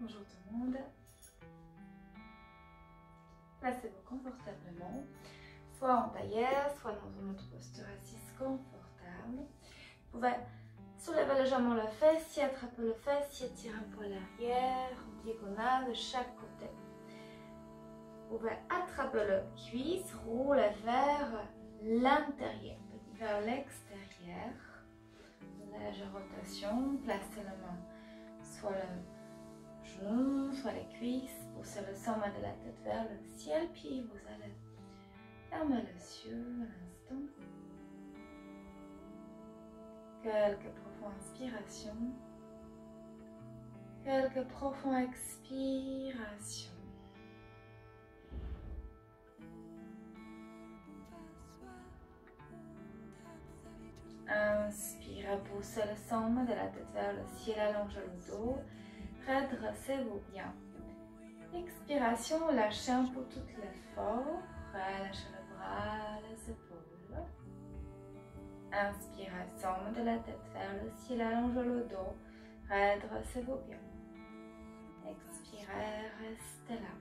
Bonjour tout le monde. Placez-vous confortablement, soit en tailleur, soit dans une autre posture assise confortable. Vous pouvez soulever légèrement le fessier, attraper le fessier, tirer un peu à l'arrière, en diagonale de chaque côté. Vous pouvez attraper le cuisse, rouler vers l'intérieur, vers l'extérieur. Légère rotation, placez la main soit le genou, soit les cuisses, poussez le sommet de la tête vers le ciel, puis vous allez fermer les yeux un instant. Quelques profondes inspirations, quelques profondes expirations. Inspirez, poussez le sommet de la tête vers le ciel, allongez le dos, redressez-vous bien. Expiration, lâchez un peu tout l'effort, relâchez le bras, les épaules. Inspirez, sommet de la tête vers le ciel, allongez le dos, redressez-vous bien. Expirez, restez là.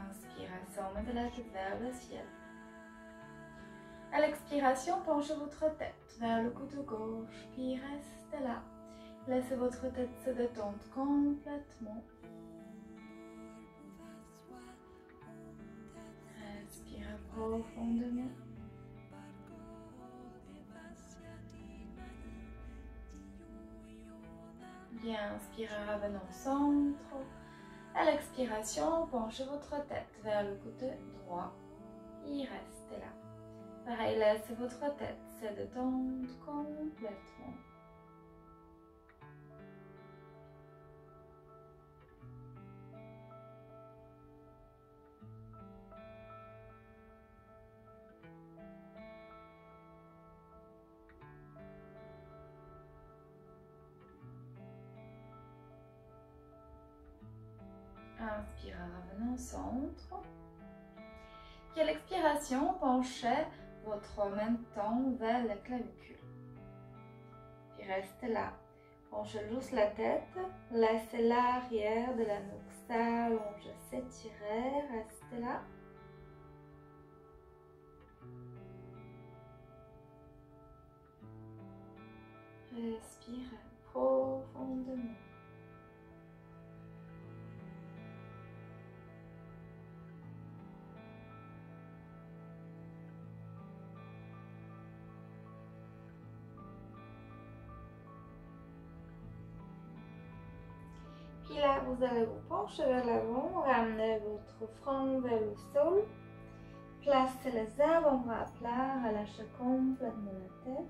Inspirez, sommet de la tête vers le ciel. À l'expiration, penchez votre tête vers le côté gauche, puis restez là. Laissez votre tête se détendre complètement. Respirez profondément. Bien, inspirez, revenez au centre. À l'expiration, penchez votre tête vers le côté droit et restez là. Pareil, laissez votre tête se détendre complètement. Inspirez, revenez au centre. Puis à l'expiration, penchez votre menton vers la clavicule. Puis restez là. Penchez juste la tête. Laissez l'arrière de la nuque s'allonger, s'étirer. Restez là. Respirez profondément. Puis là, vous allez vous pencher vers l'avant, ramener votre front vers le sol, placez les avant-bras à plat, relâchez complètement la tête.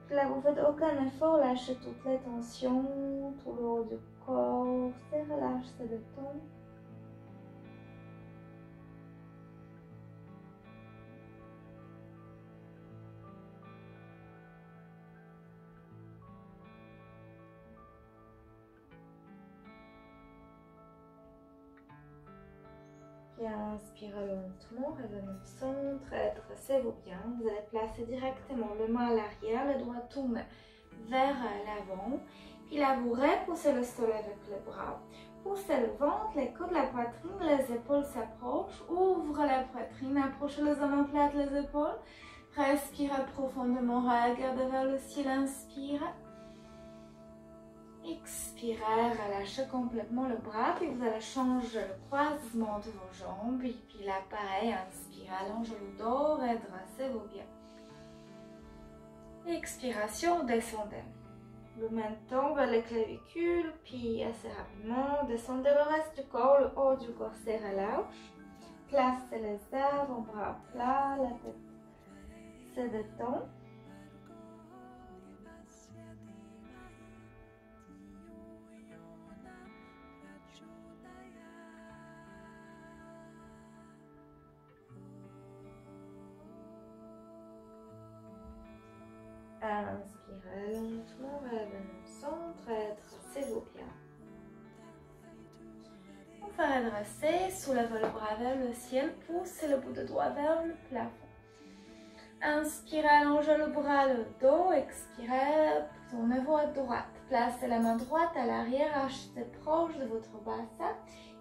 Puis là, vous faites aucun effort, lâchez toutes les tensions, tout le haut du corps, se relâche, se détend. Inspirez lentement, revenez au centre, dressez-vous bien. Vous allez placer directement le main à l'arrière, le doigt tourné vers l'avant. Puis là, vous repoussez le sol avec les bras. Poussez le ventre, les coudes, la poitrine, les épaules s'approchent. Ouvrez la poitrine, approchez les omoplates, les épaules. Respirez profondément, regardez vers le ciel, inspirez. Expirez, relâchez complètement le bras, puis vous allez changer le croisement de vos jambes. Et puis là, pareil, inspirez, allongez le dos, redressez-vous bien. Expiration, descendez. Le menton vers les clavicules, puis assez rapidement, descendez le reste du corps, le haut du corps se relâche. Placez les avant-bras à plat, la tête se détend. Inspirez lentement, revenez au centre, dressez-vous bien. Enfin redresser, soulevez le bras vers le ciel, poussez le bout de doigt vers le plafond. Inspirez, allongez le bras, le dos. Expirez, tournez-vous à droite. Placez la main droite à l'arrière, achetez proche de votre bassin.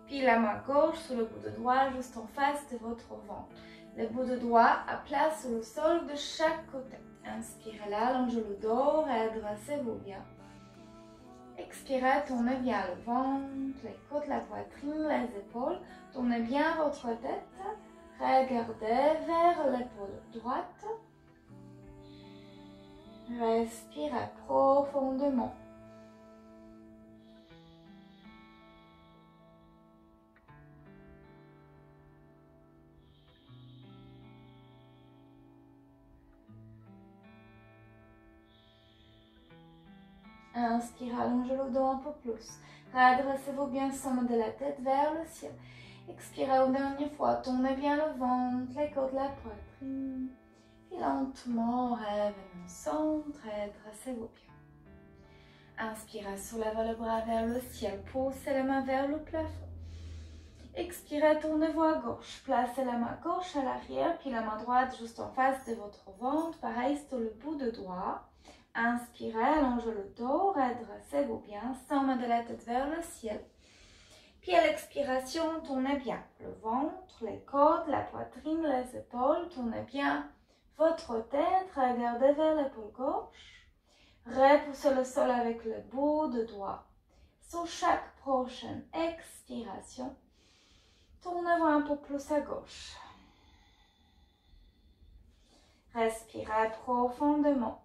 Puis la main gauche sur le bout de doigt, juste en face de votre ventre. Le bout de doigt à plat sur le sol de chaque côté. Inspirez là, allongez le dos, redressez-vous bien. Expirez, tournez bien le ventre, les côtes, la poitrine, les épaules. Tournez bien votre tête. Regardez vers l'épaule droite. Respirez profondément. Inspirez, allongez le dos un peu plus. Redressez-vous bien, sommet de la tête vers le ciel. Expirez une dernière fois, tournez bien le ventre, les côtes, la poitrine. Puis lentement, revenez au centre, redressez-vous bien. Inspirez, soulevez le bras vers le ciel, poussez les mains vers le plafond. Expirez, tournez-vous à gauche, placez la main gauche à l'arrière, puis la main droite juste en face de votre ventre, pareil sur le bout de doigt. Inspirez, allongez le dos, redressez-vous bien, sommet de la tête vers le ciel. Puis à l'expiration, tournez bien le ventre, les côtes, la poitrine, les épaules. Tournez bien votre tête, regardez vers l'épaule gauche. Repoussez le sol avec le bout de doigt. Sur chaque prochaine expiration, tournez-vous un peu plus à gauche. Respirez profondément.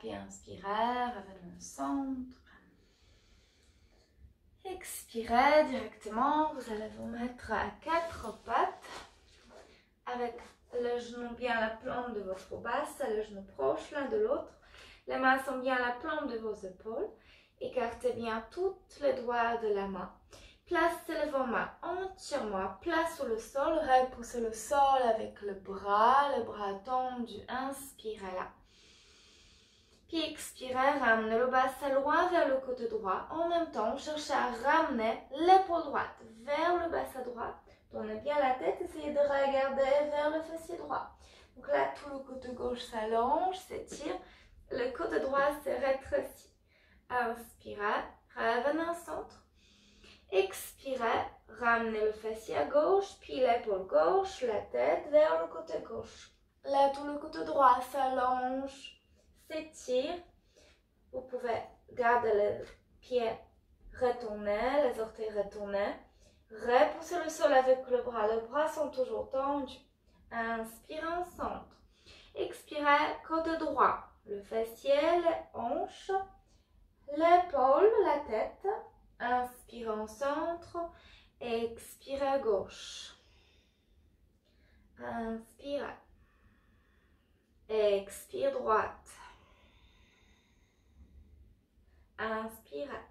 Bien inspirez, revenez au centre. Expirez directement, vous allez vous mettre à quatre pattes avec le genou bien à la plante de votre basse, le genou proche l'un de l'autre. Les mains sont bien à la plante de vos épaules. Écartez bien toutes les doigts de la main. Placez vos mains entièrement à plat sur le sol. Repoussez le sol avec le bras tendu. Inspirez là. Puis expirez, ramenez le bassin loin vers le côté droit. En même temps, cherchez à ramener l'épaule droite vers le bassin droit. Tournez bien la tête, essayez de regarder vers le fessier droit. Donc là, tout le côté gauche s'allonge, s'étire. Le côté droit se rétrécit. Inspirez, revenez au centre. Expirez, ramenez le fessier à gauche, puis l'épaule gauche, la tête vers le côté gauche. Là, tout le côté droit s'allonge, s'étire. Vous pouvez garder les pieds retournés, les orteils retournés. Repoussez le sol avec le bras. Les bras sont toujours tendus. Inspirez en centre. Expirez, côté droit. Le fessier, les hanches, l'épaule, la tête. Inspirez en centre. Expirez à gauche. Inspirez. Expire droite. Inspirez.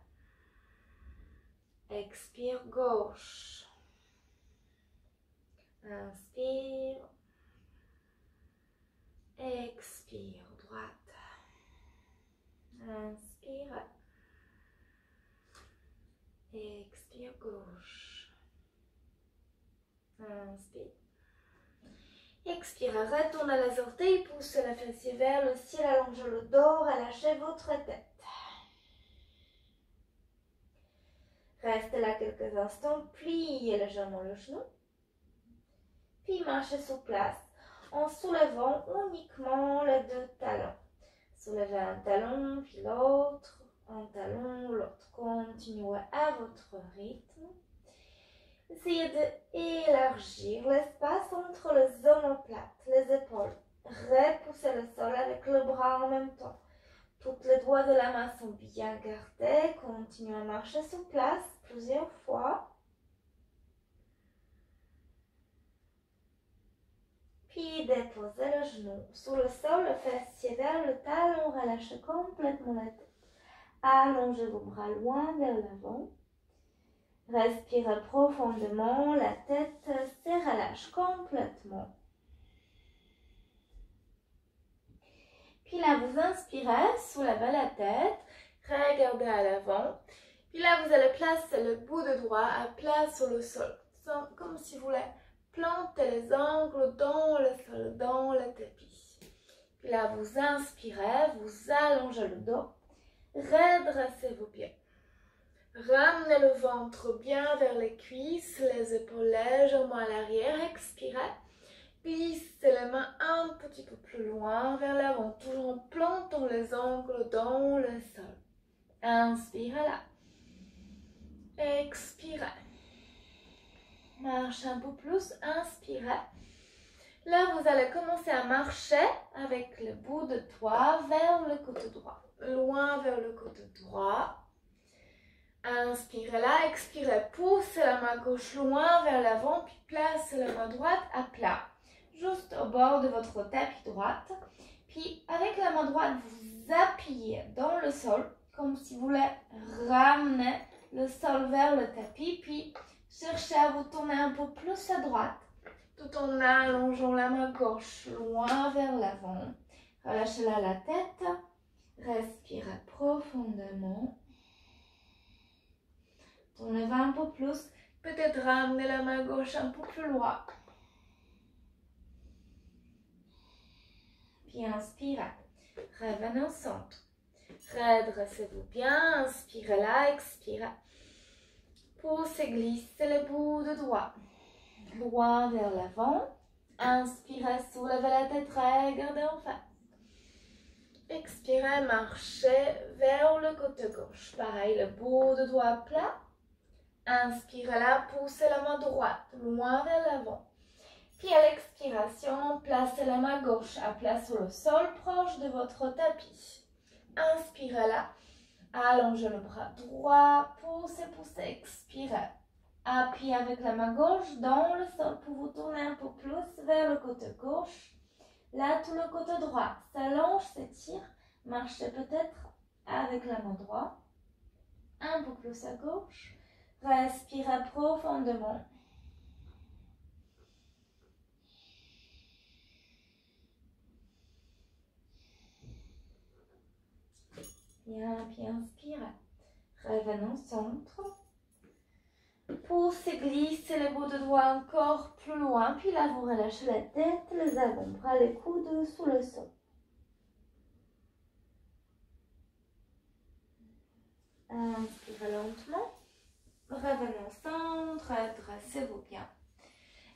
Expire gauche. Inspire. Expire droite. Inspire. Expire gauche. Inspire. Expirez, retournez les orteils, poussez la fessier vers le ciel, allongez le dos, relâchez votre tête. Restez là quelques instants, pliez légèrement le genou, puis marchez sur place en soulevant uniquement les deux talons. Soulevez un talon, puis l'autre, un talon, l'autre. Continuez à votre rythme. Essayez d'élargir l'espace entre les omoplates, les épaules. Repoussez le sol avec le bras en même temps. Toutes les doigts de la main sont bien gardés. Continuez à marcher sur place plusieurs fois. Puis déposez le genou sur le sol, le fessier vers le talon. Relâchez complètement la tête. Allongez vos bras loin vers l'avant. Respirez profondément, la tête se relâche complètement. Puis là, vous inspirez, soulevez la tête, regardez à l'avant. Puis là, vous allez placer le bout de doigt à plat sur le sol. Comme si vous voulez planter les ongles dans le sol, dans le tapis. Puis là, vous inspirez, vous allongez le dos, redressez vos pieds. Ramenez le ventre bien vers les cuisses, les épaules légèrement à l'arrière, expirez. Plissez les mains un petit peu plus loin vers l'avant, toujours en plantant les ongles dans le sol. Inspirez là. Expirez. Marchez un peu plus, inspirez. Là, vous allez commencer à marcher avec le bout de doigt vers le côté droit. Loin vers le côté droit. Inspirez là, expirez. Poussez la main gauche loin vers l'avant, puis placez la main droite à plat. Juste au bord de votre tapis droite. Puis avec la main droite, vous appuyez dans le sol, comme si vous voulez ramener le sol vers le tapis. Puis cherchez à vous tourner un peu plus à droite, tout en allongeant la main gauche loin vers l'avant. Relâchez là la tête. Respirez profondément. Tournez un peu plus. Peut-être ramener la main gauche un peu plus loin. Puis inspirez. Revenez au centre. Redressez-vous bien. Inspirez là, expirez. Poussez, glissez le bout de doigt. Loin vers l'avant. Inspirez, soulevez la tête, regardez en face. Expirez, marchez vers le côté gauche. Pareil, le bout de doigt plat. Inspirez là, poussez la main droite, loin vers l'avant. Puis à l'expiration, placez la main gauche à plat sur le sol, proche de votre tapis. Inspirez là, allongez le bras droit, poussez, poussez, expirez. Appuyez avec la main gauche dans le sol pour vous tourner un peu plus vers le côté gauche. Là, tout le côté droit s'allonge, s'étire. Marchez peut-être avec la main droite. Un peu plus à gauche. Respirez profondément. Bien, puis inspirez. Revenez au centre. Poussez, glissez les bouts de doigts encore plus loin. Puis là, vous relâchez la tête, les avant-bras, les coudes sous le sol. Inspirez lentement. Revenez au centre, redressez-vous bien.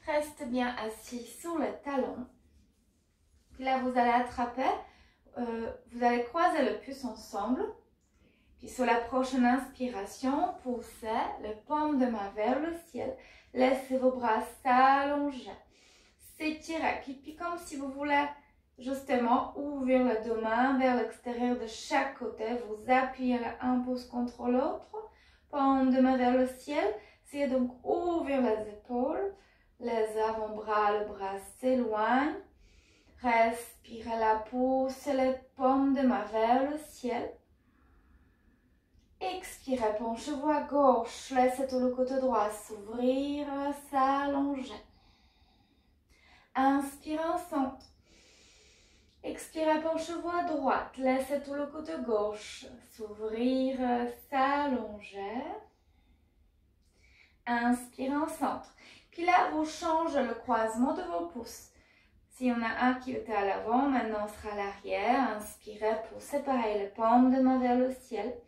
Restez bien assis sur le talon. Puis là, vous allez attraper, vous allez croiser le pouce ensemble. Puis sur la prochaine inspiration, poussez les paumes de main vers le ciel. Laissez vos bras s'allonger, s'étirer. Puis comme si vous voulez justement ouvrir les deux mains vers l'extérieur de chaque côté. Vous appuyez un pouce contre l'autre. Paume de main vers le ciel. Essayez donc d'ouvrir les épaules. Les avant-bras, le bras s'éloigne. Respirez la poussez les paumes de main vers le ciel. Expirez, penchez-vous à gauche, laissez tout le côté droit s'ouvrir, s'allonger. Inspirez en centre. Expirez, penchez-vous à droite, laissez tout le côté gauche s'ouvrir, s'allonger. Inspirez en centre. Puis là, vous changez le croisement de vos pouces. S'il y en a un qui était à l'avant, maintenant on sera à l'arrière. Inspirez pour séparer les paumes de main vers le ciel.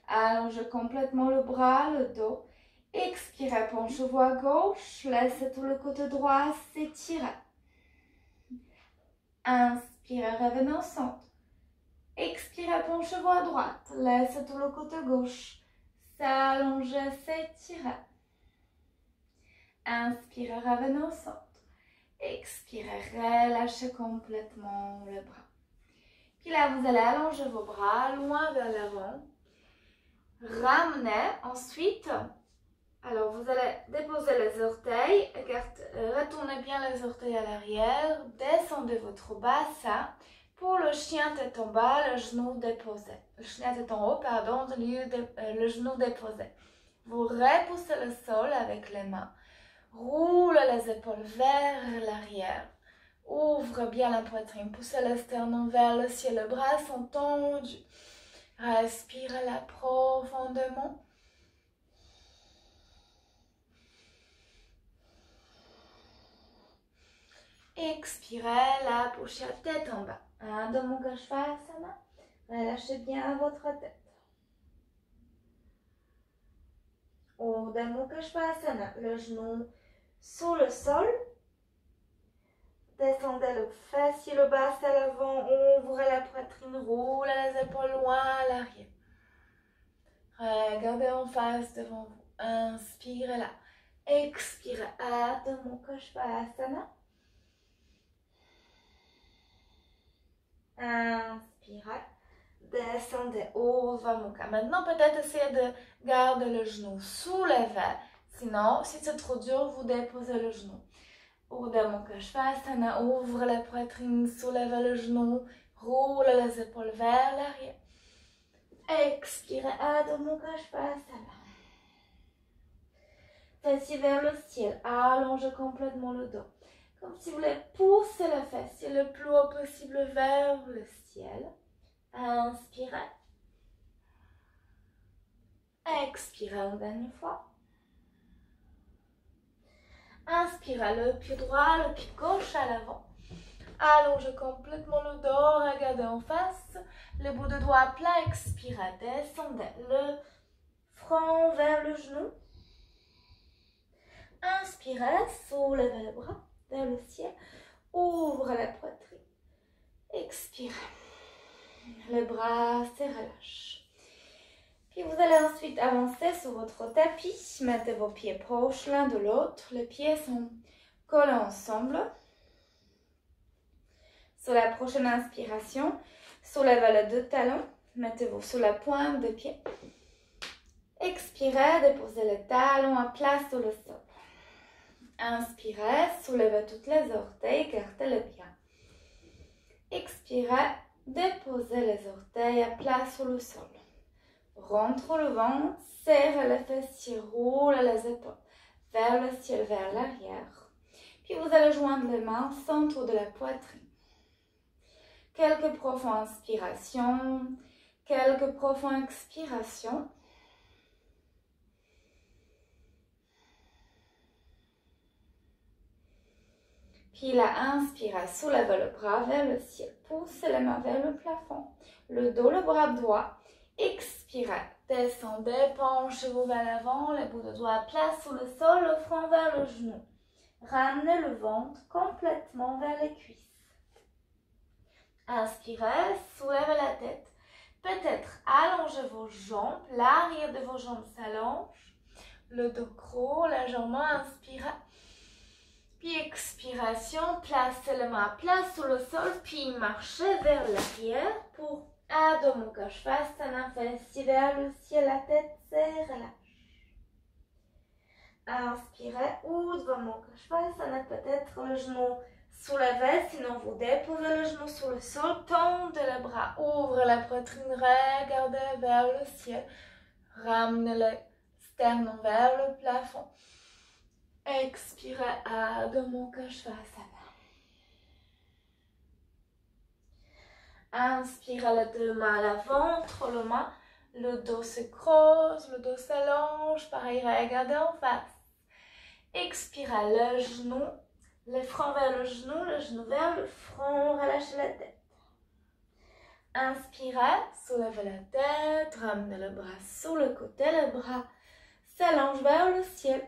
Allongez complètement le bras, le dos. Expirez, penchez-vous à gauche. Laissez tout le côté droit s'étirer. Inspirez, revenez au centre. Expirez, penchez-vous à droite. Laissez tout le côté gauche s'allonger, s'étirer. Inspirez, revenez au centre. Expirez, relâchez complètement le bras. Puis là, vous allez allonger vos bras loin vers l'avant. Ramenez ensuite. Alors, vous allez déposer les orteils. Retournez bien les orteils à l'arrière. Descendez votre bassin. Pour le chien tête en bas, le genou déposé. Le chien tête en haut, pardon, le genou déposé. Vous repoussez le sol avec les mains. Roulez les épaules vers l'arrière. Ouvre bien la poitrine, poussez le sternum vers le ciel, les bras sont tendus. Respirez là profondément. Expirez là, poussez la tête en bas. Adho Mukha Svanasana. Relâchez bien votre tête. Urdhva Mukha Svanasana, le genou sous le sol. Descendez le fessier, le bas à l'avant, ouvrez la poitrine, roulez les épaules loin à l'arrière. Regardez en face devant vous. Inspirez là. Expirez. Adho Mukha Svanasana. Inspirez. Descendez. Urdhva Mukha. Maintenant, peut-être essayez de garder le genou soulevé. Sinon, si c'est trop dur, vous déposez le genou. Urdhva Mukha Svanasana, ouvre la poitrine, soulevez le genou, roule les épaules vers l'arrière. Expirez, Adho Mukha Svanasana. Fessier vers le ciel, allongez complètement le dos. Comme si vous voulez pousser le fessier le plus haut possible vers le ciel. Inspirez. Expirez une dernière fois. Inspirez le pied droit, le pied gauche à l'avant. Allongez complètement le dos, regardez en face. Le bout de doigt plat, expirez. Descendez le front vers le genou. Inspirez, soulevez les bras vers le ciel. Ouvrez la poitrine. Expirez. Les bras se relâchent. Puis vous allez ensuite avancer sur votre tapis. Mettez vos pieds proches l'un de l'autre. Les pieds sont collés ensemble. Sur la prochaine inspiration, soulevez les deux talons. Mettez-vous sur la pointe des pieds. Expirez, déposez les talons à plat sur le sol. Inspirez, soulevez toutes les orteils, écartez-les bien. Expirez, déposez les orteils à plat sur le sol. Rentre le ventre, serre les fessiers, roule les épaules vers le ciel, vers l'arrière. Puis vous allez joindre les mains au centre de la poitrine. Quelques profondes inspirations, quelques profondes expirations. Puis la inspire, soulevez le bras vers le ciel, poussez les mains vers le plafond, le dos, le bras droit. Expirez, descendez, penchez-vous vers l'avant, les bouts de doigts plats sur le sol, le front vers le genou. Ramenez le ventre complètement vers les cuisses. Inspirez, soulevez la tête. Peut-être allongez vos jambes, l'arrière de vos jambes s'allonge. Le dos creux, légèrement, inspirez. Puis expiration, placez les mains plats sur le sol, puis marchez vers l'arrière pour Adho Mukha Svanasana, fessiers vers le ciel, la tête se relâche. Inspirez, Urdhva Mukha Svanasana, peut-être le genou soulevé, sinon vous déposez le genou sur le sol, tendez les bras, ouvrez la poitrine, regardez vers le ciel, ramenez le sternum vers le plafond. Expirez, Adho Mukha Svanasana. Inspirez les deux mains à l'avant, entre les mains, le dos se creuse, le dos s'allonge, pareil, regardez en face. Expirez le genou, le front vers le genou vers le front, relâchez la tête. Inspirez, soulevez la tête, ramenez le bras sur le côté, le bras s'allonge vers le ciel.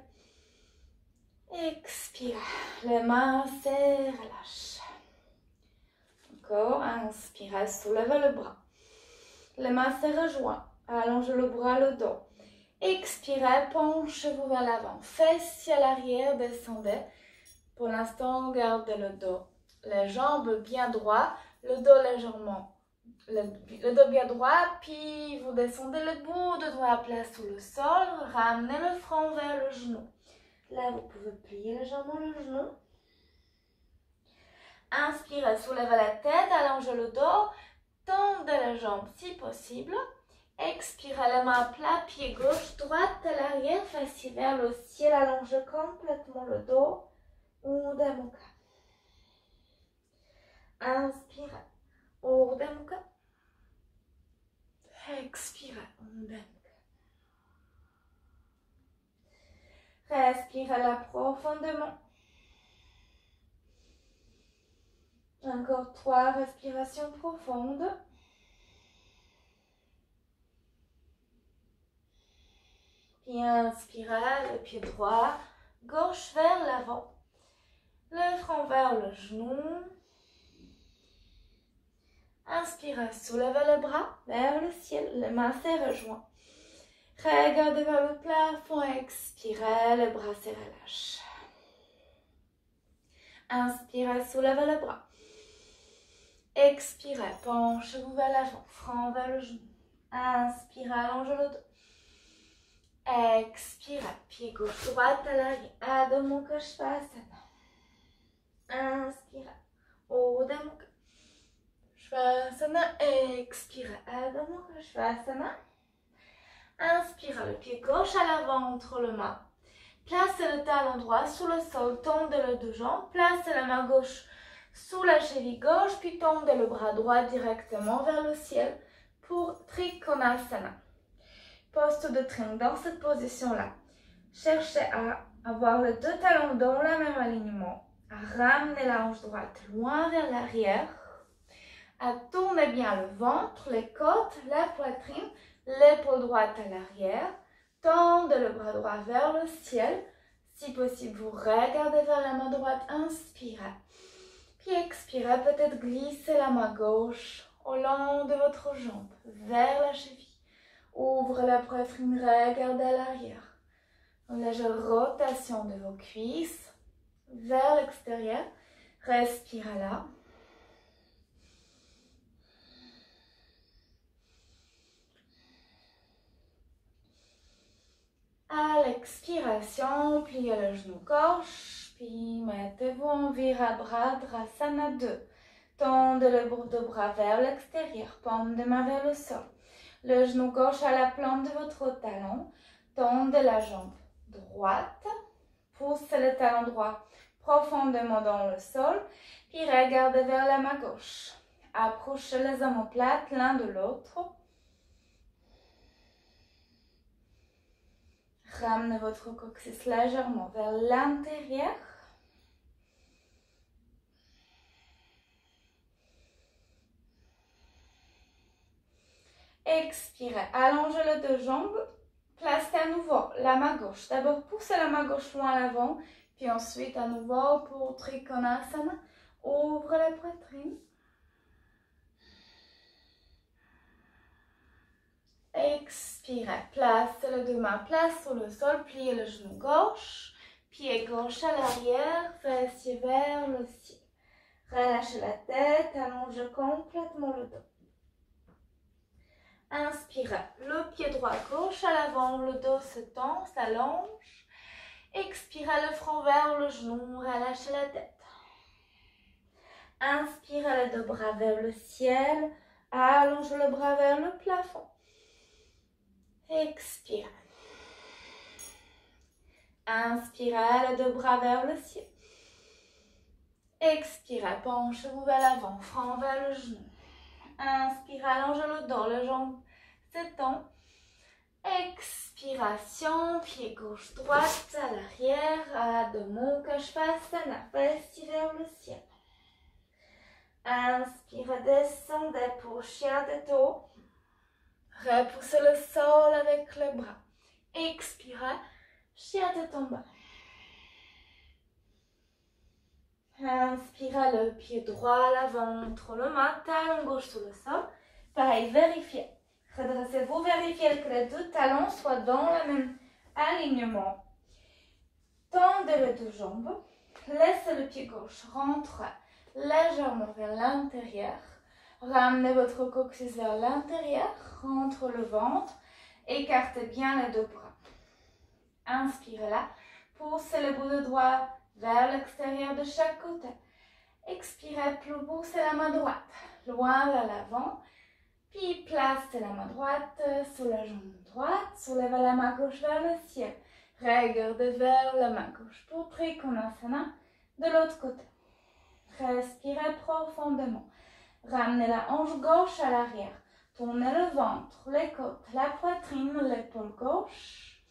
Expirez, les mains se relâchent. Encore, inspirez, soulevez le bras. Les mains se rejoignent, allongez le bras, le dos. Expirez, penchez-vous vers l'avant, fessiers à l'arrière, descendez. Pour l'instant, gardez le dos, les jambes bien droits, le dos légèrement, le dos bien droit, puis vous descendez le bout de doigt à plat sur le sol, ramenez le front vers le genou. Là, vous pouvez plier légèrement le genou. Inspirez, soulevez la tête, allongez le dos, tendez les jambes si possible. Expirez, les mains à plat, pied gauche, droite à l'arrière, fessiers vers le ciel, allongez complètement le dos. Urdhva Mukha. Inspirez. Urdhva Mukha. Expirez. Urdhva Mukha. Respirez-la profondément. Encore 3 respirations profondes. Puis inspirez le pied droit, gauche vers l'avant. Le front vers le genou. Inspirez, soulevez le bras vers le ciel, les mains se rejoignent. Regardez vers le plafond, expirez, le bras se relâche. Inspirez, soulevez le bras. Expirez, penchez-vous vers l'avant, front vers le genou. Inspirez, allongez le dos. Expirez, pied gauche, droite à l'arrière. Adho Mukha Svanasana. Inspirez, Urdhva Mukha Svanasana. Expirez, Adho Mukha Svanasana. Inspirez, le pied gauche à l'avant entre les mains. Placez le talon droit sur le sol, tendez les deux jambes. Placez la main gauche sous la cheville gauche, puis tendez le bras droit directement vers le ciel pour Trikonasana. Posture de triangle. Dans cette position-là, cherchez à avoir les deux talons dans le même alignement, à ramener la hanche droite loin vers l'arrière, à tourner bien le ventre, les côtes, la poitrine, l'épaule droite à l'arrière, tendez le bras droit vers le ciel. Si possible, vous regardez vers la main droite, inspirez. Puis expirez, peut-être glissez la main gauche au long de votre jambe, vers la cheville. Ouvrez la poitrine, regardez à l'arrière. Une légère rotation de vos cuisses vers l'extérieur. Respirez là. À l'expiration, pliez le genou gauche, puis mettez-vous en Virabhadrasana 2. Tendez le bout de bras vers l'extérieur, paume de main vers le sol. Le genou gauche à la plante de votre talon. Tendez la jambe droite. Poussez le talon droit profondément dans le sol. Puis regardez vers la main gauche. Approchez les omoplates l'un de l'autre. Ramenez votre coccyx légèrement vers l'intérieur. Expirez, allongez les deux jambes, placez à nouveau la main gauche. D'abord, poussez la main gauche loin à l'avant, puis ensuite à nouveau pour Trikonasana. Ouvrez la poitrine. Expirez, placez les deux mains place sur le sol, pliez le genou gauche, pied gauche à l'arrière, fessier vers le ciel. Relâchez la tête, allongez complètement le dos. Inspirez, le pied droit gauche à l'avant, le dos se tend, s'allonge. Expirez, le front vers le genou, relâchez la tête. Inspirez, les deux bras vers le ciel, allongez le bras vers le plafond. Expirez. Inspirez, les deux bras vers le ciel. Expirez, penchez-vous vers l'avant, front vers le genou. Inspirez, allongez le dos, les jambes s'étendent. Expiration, pied gauche, droite à l'arrière, Adho Mukha Svanasana, fessiers vers le ciel. Inspirez, descendez pour chien de dos. Repoussez le sol avec les bras. Expirez, chien de tête en bas. Inspirez, le pied droit à l'avant, entre le main, talon gauche sur le sol. Pareil, vérifiez. Redressez-vous, vérifiez que les deux talons soient dans le même alignement. Tendez les deux jambes. Laissez le pied gauche rentrer légèrement vers l'intérieur. Ramenez votre coccyx vers l'intérieur, rentre le ventre. Écartez bien les deux bras. Inspirez là. Poussez le bout de doigt vers l'extérieur de chaque côté. Expirez, poussez la main droite loin vers l'avant. Puis placez la main droite sur la jambe droite. Soulevez la main gauche vers le ciel. Regardez vers la main gauche pour Trikonasana de l'autre côté. Respirez profondément. Ramenez la hanche gauche à l'arrière. Tournez le ventre, les côtes, la poitrine, l'épaule gauche.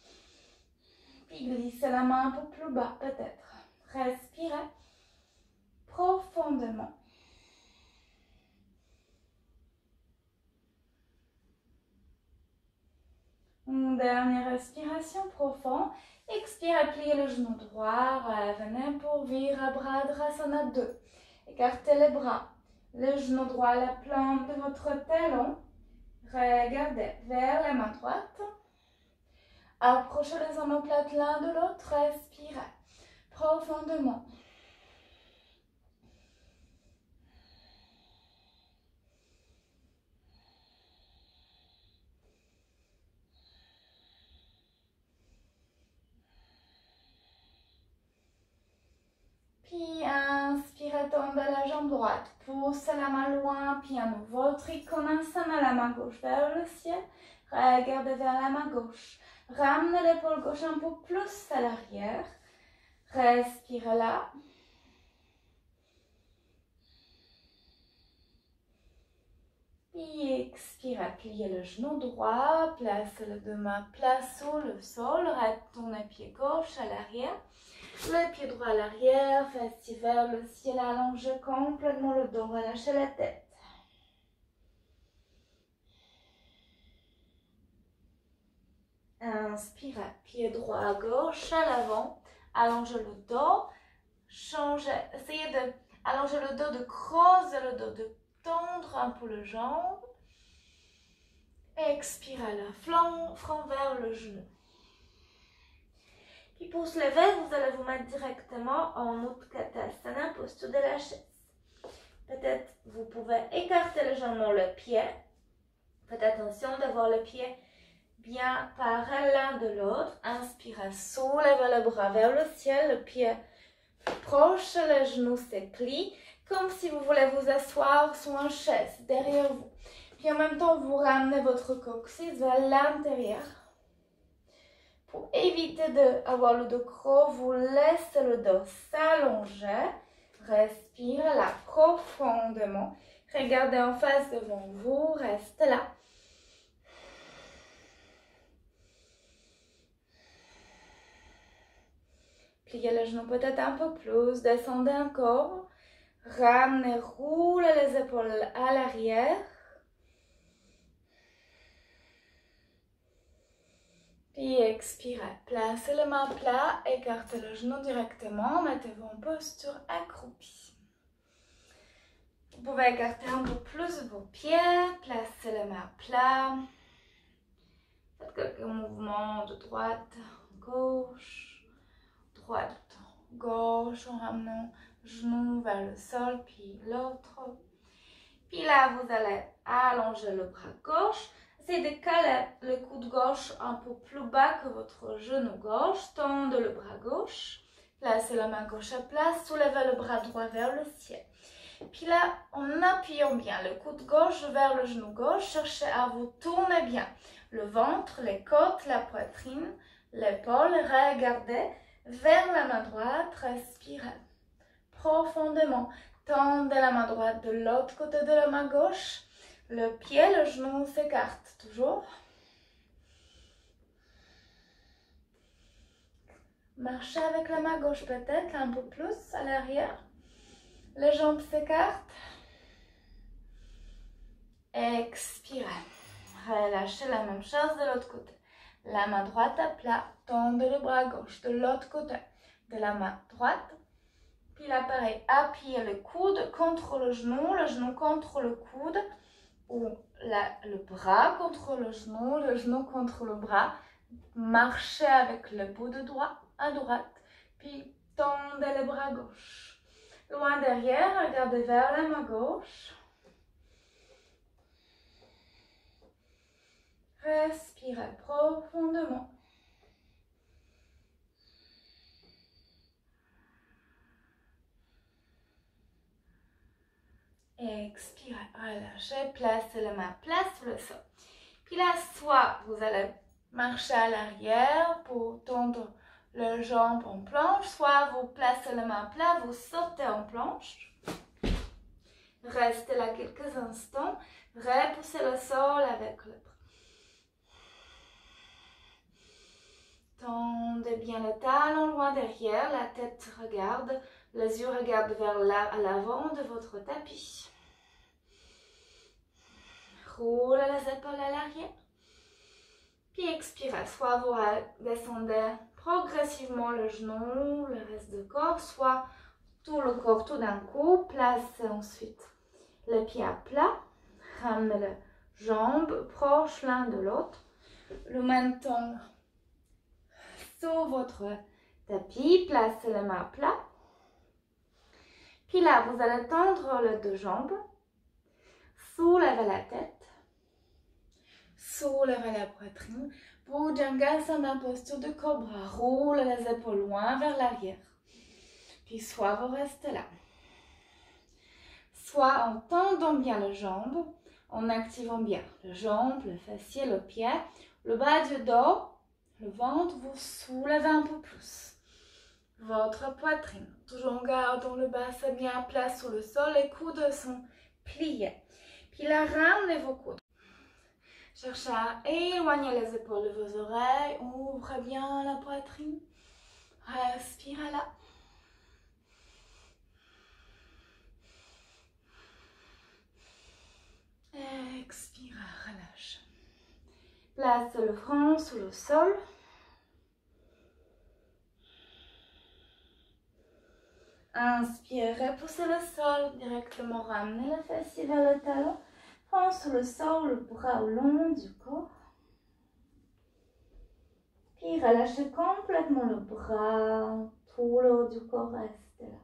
Puis glissez la main un peu plus bas peut-être. Respirez profondément. Une dernière respiration profonde. Expirez, pliez le genou droit. Revenez pour Virabhadrasana 2. Écartez les bras. Le genou droit à la plante de votre talon. Regardez vers la main droite. Approchez les omoplates l'un de l'autre. Respirez profondément. Puis inspirez, tendez la jambe droite. Poussez la main loin. Puis à nouveau, Trikonasana, la main gauche vers le ciel. Regardez vers la main gauche. Ramenez l'épaule gauche un peu plus à l'arrière. Respirez là. Puis expirez, pliez le genou droit. Placez les deux mains plats sous le sol. Retournez pied gauche à l'arrière. Le pied droit à l'arrière, fessier vers le ciel, allongez complètement le dos, relâchez la tête. Inspirez, pied droit à gauche, à l'avant, allongez le dos, essayez de allonger le dos, de creuser le dos, de tendre un peu les jambes. Expirez le front vers le genou. Puis pour se lever, vous allez vous mettre directement en Utkatasana, posture de la chaise. Peut-être vous pouvez écarter légèrement le pied. Faites attention d'avoir le pied bien pareil l'un de l'autre. Inspirez, soulevez le bras vers le ciel, le pied proche, le genou se plie, comme si vous voulez vous asseoir sur une chaise derrière vous. Puis en même temps, vous ramenez votre coccyx vers l'intérieur. Pour éviter d'avoir le dos creux, vous laissez le dos s'allonger. Respirez là profondément. Regardez en face devant vous. Restez là. Pliez le genou peut-être un peu plus. Descendez encore. Ramenez, roulez les épaules à l'arrière. Puis expirez, placez les mains plats, écartez le genou directement, mettez-vous en posture accroupie. Vous pouvez écarter un peu plus vos pieds, placez les mains plats. Faites quelques mouvements de droite, gauche, droite, gauche, en ramenant le genou vers le sol, puis l'autre. Puis là, vous allez allonger le bras gauche. Essayez de caler le coude gauche un peu plus bas que votre genou gauche. Tendez le bras gauche. Placez la main gauche à plat. Soulevez le bras droit vers le ciel. Puis là, en appuyant bien le coude gauche vers le genou gauche, cherchez à vous tourner bien. Le ventre, les côtes, la poitrine, l'épaule. Regardez vers la main droite. Respirez profondément. Tendez la main droite de l'autre côté de la main gauche. Le pied, le genou s'écarte toujours. Marchez avec la main gauche peut-être un peu plus à l'arrière. Les jambes s'écartent. Expirez. Relâchez la même chose de l'autre côté. La main droite à plat. Tendez le bras gauche de l'autre côté de la main droite. Puis là, pareil, appuyez le coude contre le genou contre le coude. Ou le bras contre le genou contre le bras. Marchez avec le bout de doigt à droite. Puis tendez les bras gauche. Loin derrière, regardez vers la main gauche. Respirez profondément. Expirez, relâchez, placez les mains plates sur le sol. Puis là, soit vous allez marcher à l'arrière pour tendre les jambes en planche, soit vous placez les mains plates, vous sautez en planche. Restez là quelques instants. Repoussez le sol avec le bras. Tendez bien le talon loin derrière, la tête regarde, les yeux regardent vers l'avant de votre tapis. Roulez les épaules à l'arrière. Puis expirez, soit vous descendez progressivement le genou, le reste du corps, soit tout le corps tout d'un coup. Placez ensuite les pieds à plat, ramenez les jambes proches l'un de l'autre. Le menton sur votre tapis, placez les mains à plat. Puis là, vous allez tendre les deux jambes, soulevez la tête, soulevez la poitrine. Bhujangasana, posture de cobra. Roulez les épaules loin vers l'arrière. Puis soit vous restez là. Soit en tendant bien les jambes, en activant bien les jambes, le fessier, le pied, le bas du dos, le ventre, vous soulevez un peu plus. Votre poitrine, toujours en gardant le bassin bien à plat sur le sol, les coudes sont pliés. Puis là, ramenez vos coudes. Cherchez à éloigner les épaules de vos oreilles, ouvrez bien la poitrine, respirez là. Expirez, relâche. Place le front sous le sol. Inspirez, poussez le sol directement, ramenez le fessier vers le talon. Front sous le sol, le bras au long du corps. Puis relâchez complètement le bras, tout le haut du corps, restez là.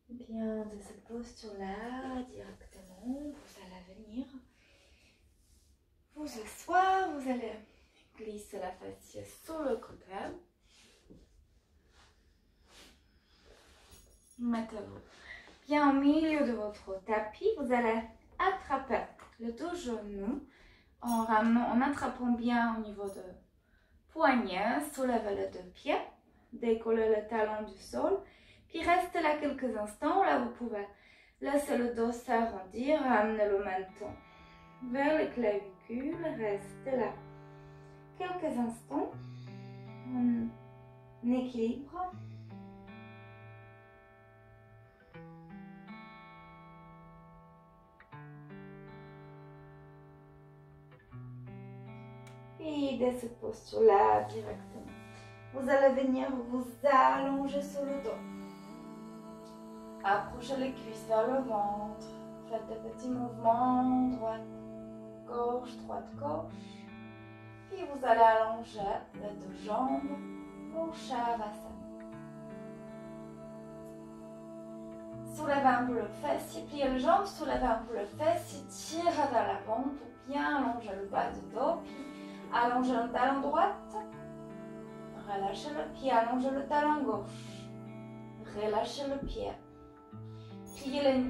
Bien, de cette posture-là, directement, vous allez venir vous asseoir, vous allez glisser la fessier sur le côté. Mettez-vous bien au milieu de votre tapis, vous allez attraper les deux genoux en attrapant bien au niveau de poignet, soulevez les deux pieds, décollez le talon du sol. Puis restez là quelques instants. Là, vous pouvez laisser le dos s'arrondir, ramener le menton vers les clavicules. Restez là quelques instants en équilibre. Et de cette posture-là, directement, vous allez venir vous allonger sur le dos. Approchez les cuisses vers le ventre. Faites des petits mouvements, droite, gauche, droite, gauche. Puis vous allez allonger les deux jambes pour Shavasana. Soulevez un peu le fessier, pliez les jambes, soulevez un peu le fessier, tirez vers l'avant pour bien allonger le bas du dos. Puis allongez le talon droit, relâchez le pied, allongez le talon gauche, relâchez le pied. Pliez les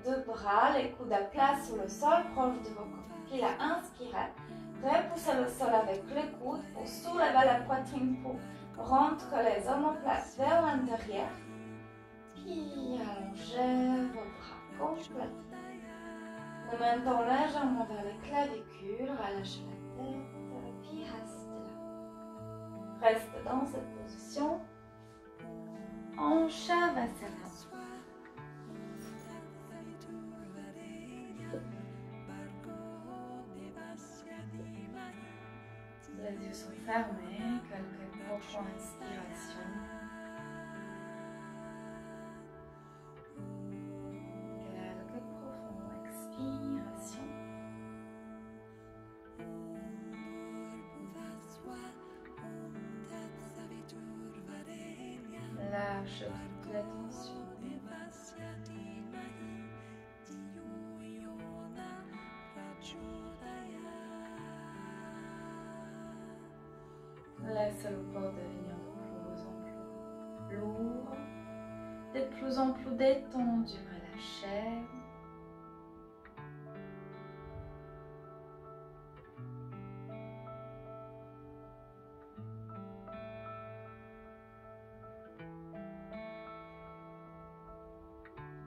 deux bras, les coudes à plat sur le sol, proche de vos côtes. Puis là, inspirez, repoussez le sol avec les coudes pour soulever la poitrine, pour rentrer les omoplates vers l'intérieur. Puis allongez vos bras complètement. Le menton légèrement vers les clavicules, relâchez la tête, puis restez là. Restez dans cette position en Shavasana. Les yeux sont fermés, quelques profondes inspirations. Quelques profondes expirations. Lâchez toute la tension. Laissez le corps devenir de plus en plus lourd, de plus en plus détendu, relâché.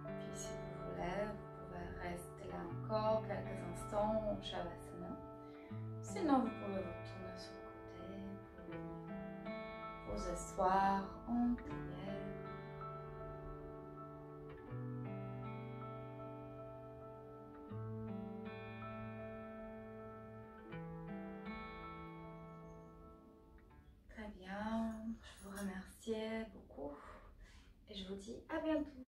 Puis si vous voulez, vous pouvez rester là encore quelques instants en Shavasana. Sinon, vous pouvez vous tourner sur le côté pour venir vous asseoir en tailleur. Très bien, je vous remercie beaucoup et je vous dis à bientôt.